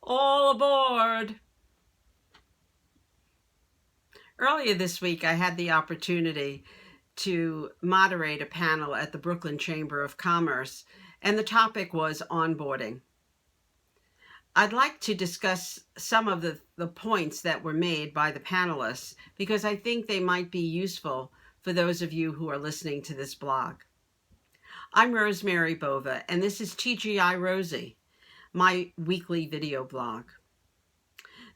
All aboard! Earlier this week, I had the opportunity to moderate a panel at the Brooklyn Chamber of Commerce, and the topic was onboarding. I'd like to discuss some of the points that were made by the panelists because I think they might be useful for those of you who are listening to this blog. I'm Rosemary Bova, and this is TGI Rosey, my weekly video blog.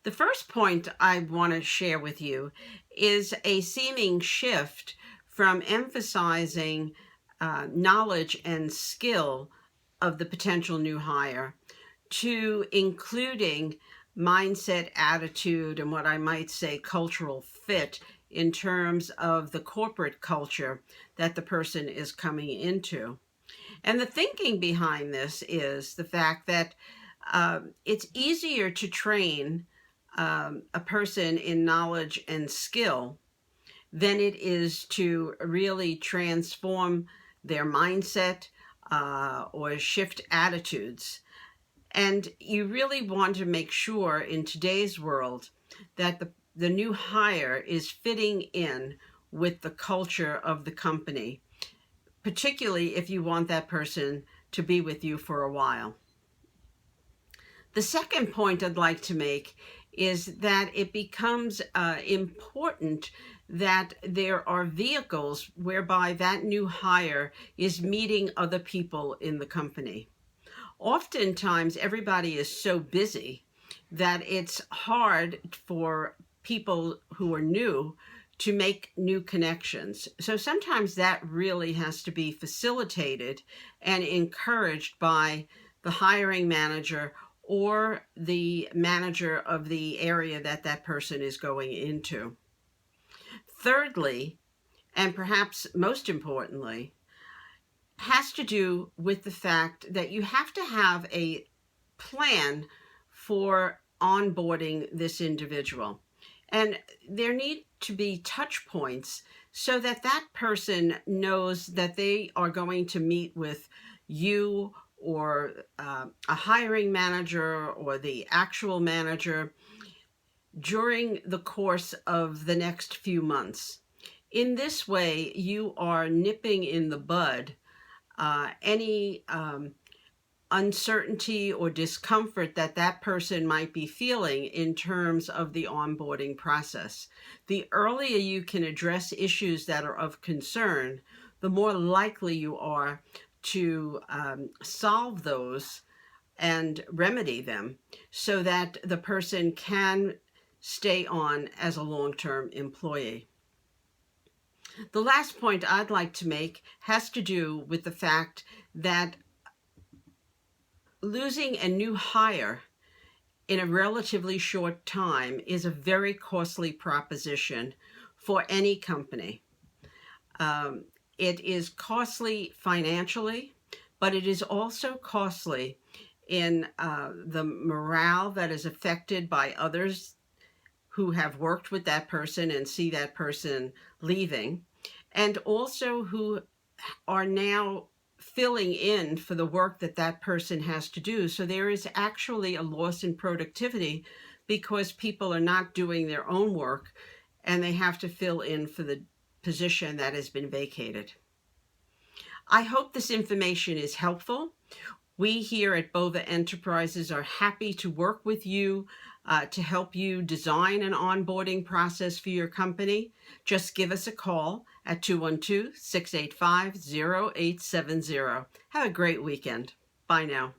The first point I want to share with you is a seeming shift from emphasizing knowledge and skill of the potential new hire to including mindset, attitude, and what I might say cultural fit in terms of the corporate culture that the person is coming into. And the thinking behind this is the fact that it's easier to train a person in knowledge and skill than it is to really transform their mindset or shift attitudes. And you really want to make sure in today's world that the new hire is fitting in with the culture of the company, particularly if you want that person to be with you for a while. The second point I'd like to make is that it becomes important that there are vehicles whereby that new hire is meeting other people in the company. Oftentimes, everybody is so busy that it's hard for people who are new to make new connections. So sometimes that really has to be facilitated and encouraged by the hiring manager or the manager of the area that that person is going into. Thirdly, and perhaps most importantly, has to do with the fact that you have to have a plan for onboarding this individual. And there need to be touch points so that that person knows that they are going to meet with you or a hiring manager or the actual manager during the course of the next few months. In this way, you are nipping in the bud any uncertainty or discomfort that that person might be feeling in terms of the onboarding process. The earlier you can address issues that are of concern, the more likely you are to solve those and remedy them so that the person can stay on as a long-term employee. The last point I'd like to make has to do with the fact that losing a new hire in a relatively short time is a very costly proposition for any company. It is costly financially, but it is also costly in the morale that is affected by others who have worked with that person and see that person leaving, and also who are now filling in for the work that that person has to do. So there is actually a loss in productivity because people are not doing their own work and they have to fill in for the position that has been vacated. I hope this information is helpful. We here at Bova Enterprises are happy to work with you to help you design an onboarding process for your company. Just give us a call at 212-685-0870. Have a great weekend. Bye now.